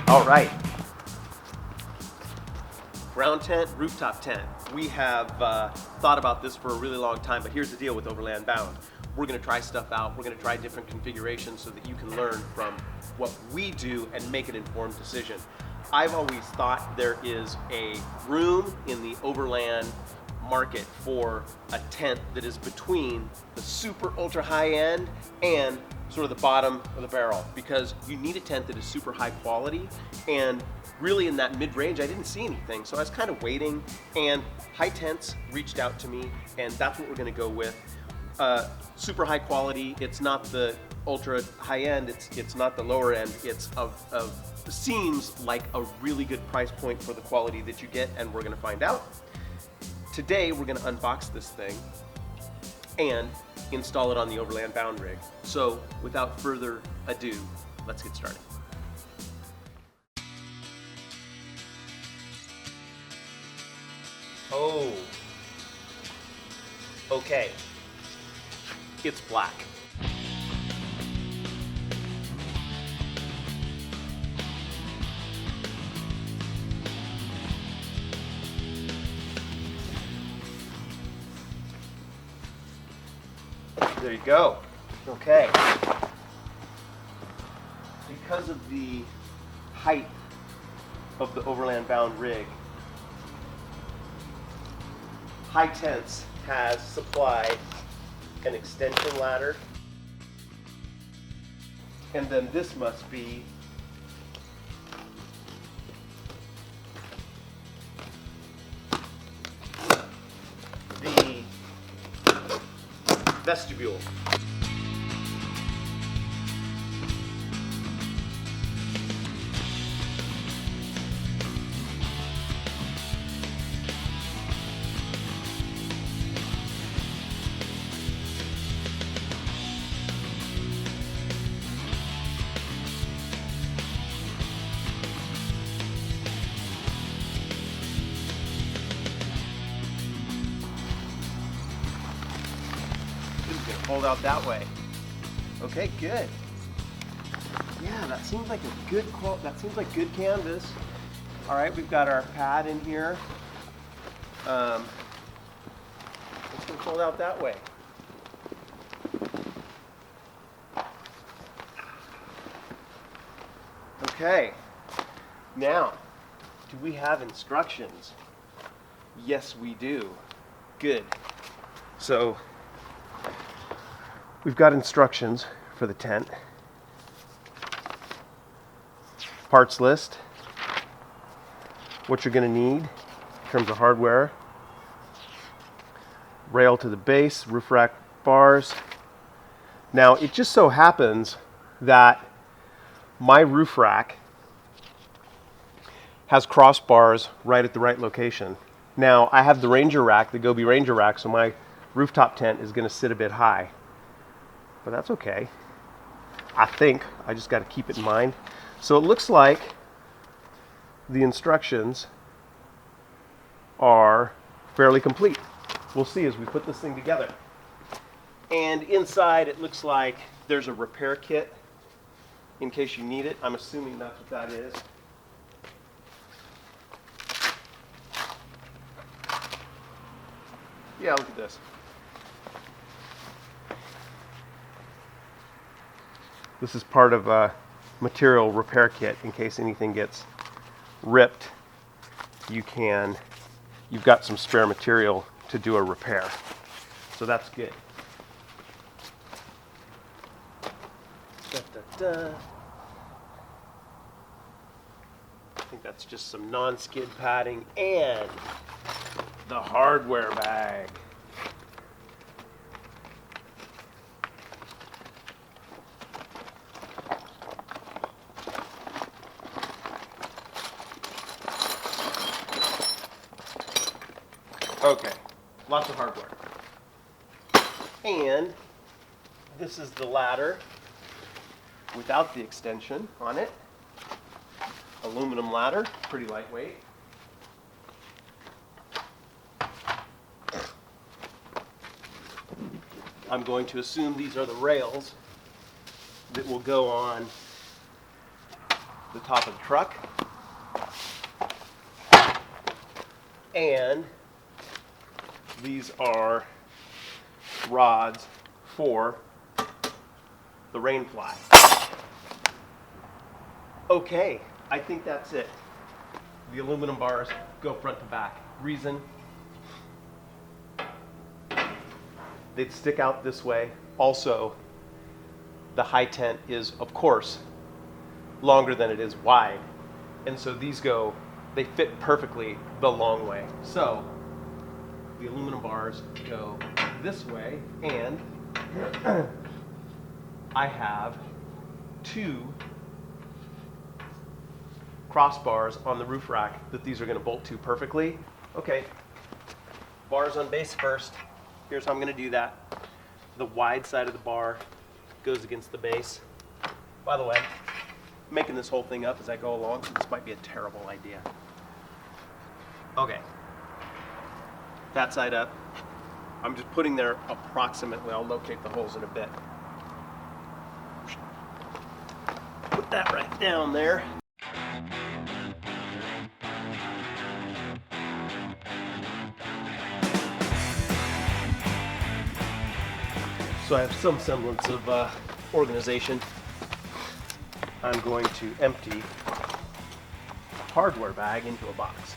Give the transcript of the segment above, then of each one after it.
All right. Ground tent, rooftop tent. We have thought about this for a really long time, but here's the deal with Overland Bound. We're gonna try stuff out. We're gonna try different configurations so that you can learn from what we do and make an informed decision. I've always thought there is a room in the overland market for a tent that is between the super ultra high end and sort of the bottom of the barrel, because you need a tent that is super high quality, and really in that mid-range I didn't see anything, so I was kind of waiting, and High Tents reached out to me, and that's what we're going to go with. Super high quality. It's not the ultra high end, it's not the lower end. It's seems like a really good price point for the quality that you get, and we're going to find out. Today we're going to unbox this thing and install it on the Overland Bound Rig. So without further ado, let's get started. Oh, okay, it's black. There you go. Okay. Because of the height of the Overland Bound Rig, High Tents has supplied an extension ladder, and then this must be the vestibule. Fold out that way. Okay, good. Yeah, that seems like a good quote. That seems like good canvas. All right, we've got our pad in here. It's gonna fold out that way. Okay. Now, do we have instructions? Yes, we do. Good. So, we've got instructions for the tent. Parts list, what you're going to need in terms of hardware, rail to the base, roof rack bars. Now, it just so happens that my roof rack has crossbars right at the right location. Now, I have the Ranger rack, the Gobi Ranger rack, so my rooftop tent is going to sit a bit high. But that's okay. I think I just got to keep it in mind. So it looks like the instructions are fairly complete. We'll see as we put this thing together. And inside it looks like there's a repair kit in case you need it. I'm assuming that's what that is. Yeah, look at this. This is part of a material repair kit in case anything gets ripped. You've got some spare material to do a repair. So that's good. Da, da, da. I think that's just some non-skid padding and the hardware bag. Okay, lots of hardware. And this is the ladder without the extension on it. Aluminum ladder, pretty lightweight. I'm going to assume these are the rails that will go on the top of the truck. And these are rods for the rain fly. Okay, I think that's it. The aluminum bars go front to back. Reason, they'd stick out this way. Also, the high tent is, of course, longer than it is wide. And so these go, they fit perfectly the long way. So the aluminum bars go this way, and I have 2 crossbars on the roof rack that these are going to bolt to perfectly. Okay, bars on base first. Here's how I'm going to do that. The wide side of the bar goes against the base. By the way, I'm making this whole thing up as I go along, so this might be a terrible idea. Okay, that side up. I'm just putting there approximately. I'll locate the holes in a bit. Put that right down there. So I have some semblance of organization. I'm going to empty a hardware bag into a box.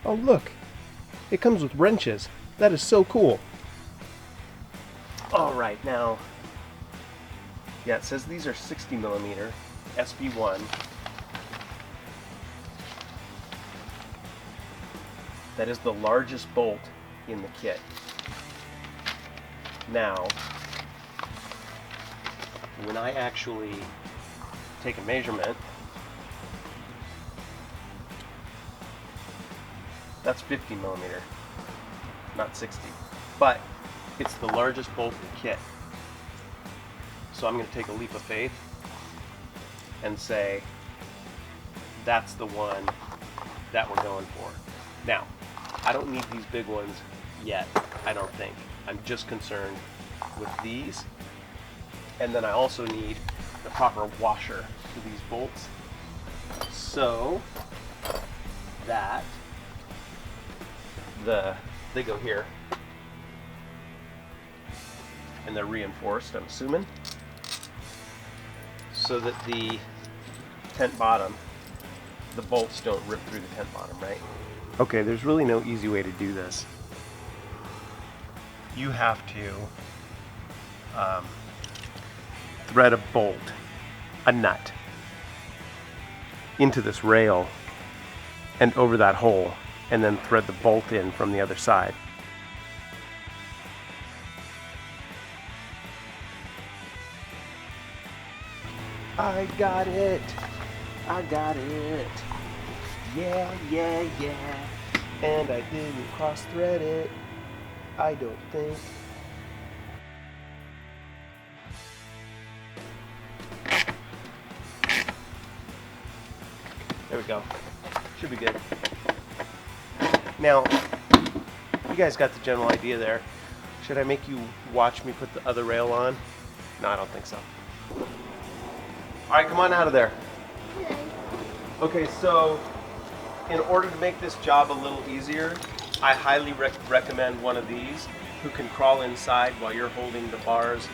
Oh look, it comes with wrenches. That is so cool. All right, now, yeah, it says these are 60 millimeter SB1. That is the largest bolt in the kit. Now, when I actually take a measurement, that's 50 millimeter, not 60, but it's the largest bolt in the kit. So I'm going to take a leap of faith and say that's the one that we're going for. Now, I don't need these big ones yet, I don't think. I'm just concerned with these, and then I also need the proper washer for these bolts so that they go here and they're reinforced, I'm assuming, so that the tent bottom, the bolts don't rip through the tent bottom, right? Okay, there's really no easy way to do this. You have to thread a bolt, a nut, into this rail and over that hole, and then thread the bolt in from the other side. I got it! I got it! Yeah, yeah, yeah! And I didn't cross-thread it. I don't think. There we go. Should be good. Now, you guys got the general idea there. Should I make you watch me put the other rail on? No, I don't think so. All right, come on out of there. Okay, so in order to make this job a little easier, I highly recommend one of these who can crawl inside while you're holding the bars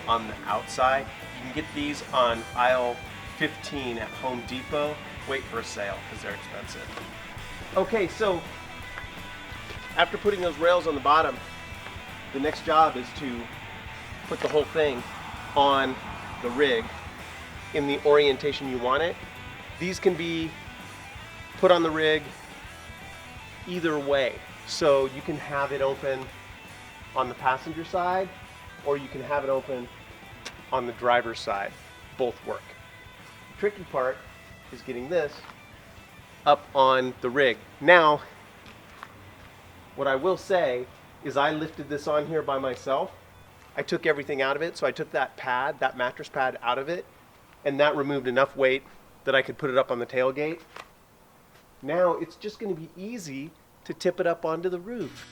on the outside. You can get these on aisle 15 at Home Depot. Wait for a sale because they're expensive. Okay, so after putting those rails on the bottom, the next job is to put the whole thing on the rig in the orientation you want it. These can be put on the rig either way. So you can have it open on the passenger side, or you can have it open on the driver's side. Both work. The tricky part is getting this up on the rig. Now, what I will say is I lifted this on here by myself. I took everything out of it, so I took that pad, that mattress pad out of it, and that removed enough weight that I could put it up on the tailgate. Now it's just going to be easy to tip it up onto the roof.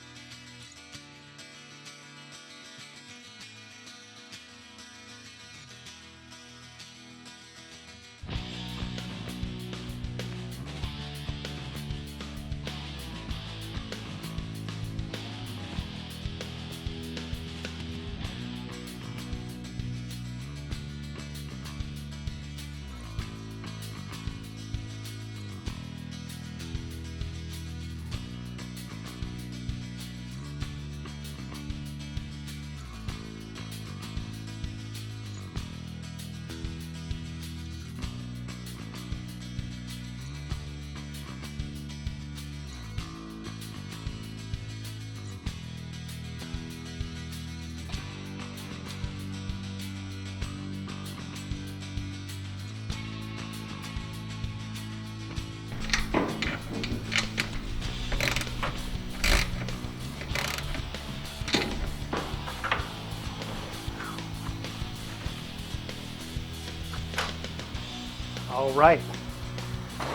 All right,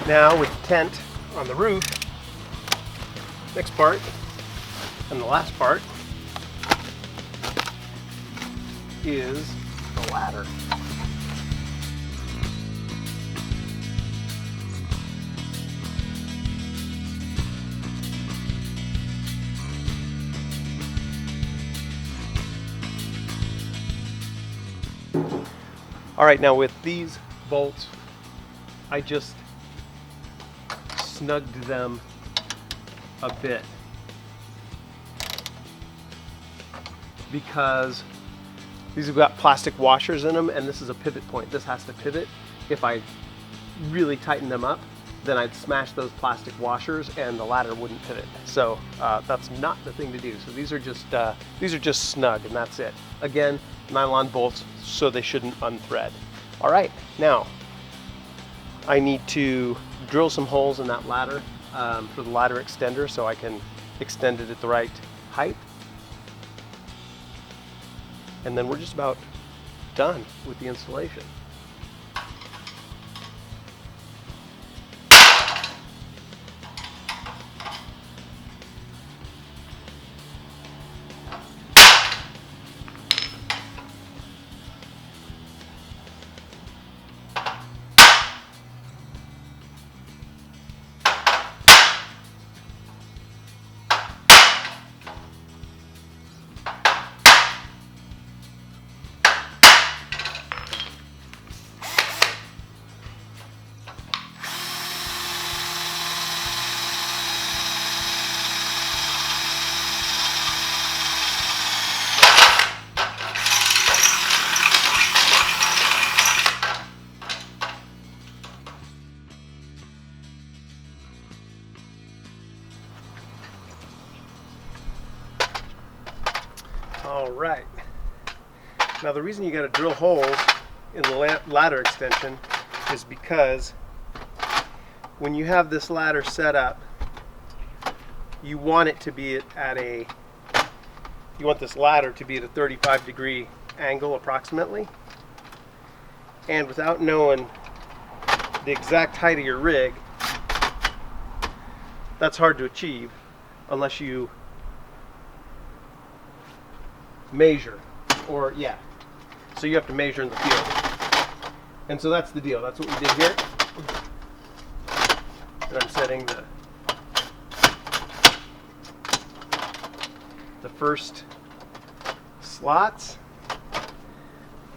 now with the tent on the roof, next part and the last part is the ladder. All right, now with these bolts, I just snugged them a bit because these have got plastic washers in them, and this is a pivot point. This has to pivot. If I really tighten them up, then I'd smash those plastic washers and the ladder wouldn't pivot. So that's not the thing to do. So these are just snug, and that's it. Again, nylon bolts, so they shouldn't unthread. All right, now I need to drill some holes in that ladder for the ladder extender so I can extend it at the right height. And then we're just about done with the installation. All right, now the reason you got to drill holes in the ladder extension is because when you have this ladder set up, you want it to be you want this ladder to be at a 35-degree angle approximately, and without knowing the exact height of your rig, that's hard to achieve unless you measure, so you have to measure in the field. And so that's the deal. That's what we did here. And I'm setting the first slots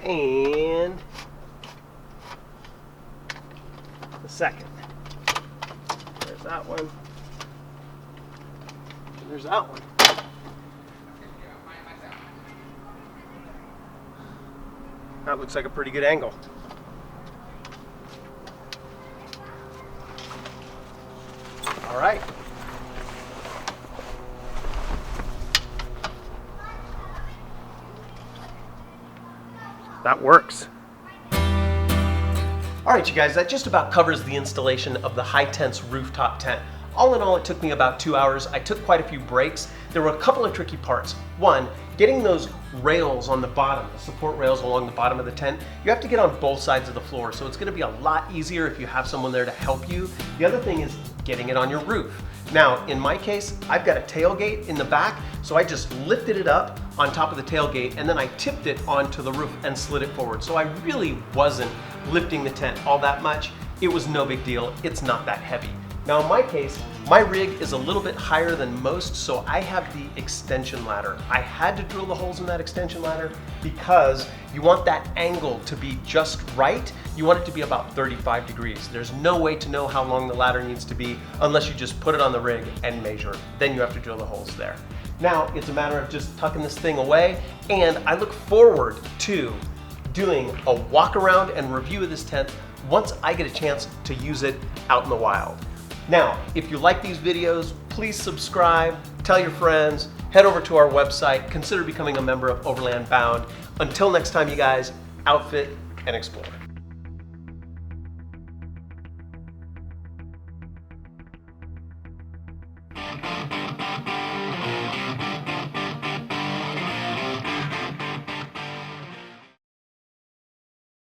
and the second. There's that one. And there's that one. That looks like a pretty good angle. All right. That works. All right, you guys, that just about covers the installation of the HiTense rooftop tent. All in all, it took me about 2 hours. I took quite a few breaks. There were a couple of tricky parts. One, getting those rails on the bottom, the support rails along the bottom of the tent, you have to get on both sides of the floor, so it's gonna be a lot easier if you have someone there to help you. The other thing is getting it on your roof. Now, in my case, I've got a tailgate in the back, so I just lifted it up on top of the tailgate and then I tipped it onto the roof and slid it forward. So I really wasn't lifting the tent all that much. It was no big deal. It's not that heavy. Now in my case, my rig is a little bit higher than most, so I have the extension ladder. I had to drill the holes in that extension ladder because you want that angle to be just right. You want it to be about 35 degrees. There's no way to know how long the ladder needs to be unless you just put it on the rig and measure. Then you have to drill the holes there. Now it's a matter of just tucking this thing away, and I look forward to doing a walk around and review of this tent once I get a chance to use it out in the wild. Now, if you like these videos, please subscribe, tell your friends, head over to our website, consider becoming a member of Overland Bound. Until next time, you guys, outfit and explore.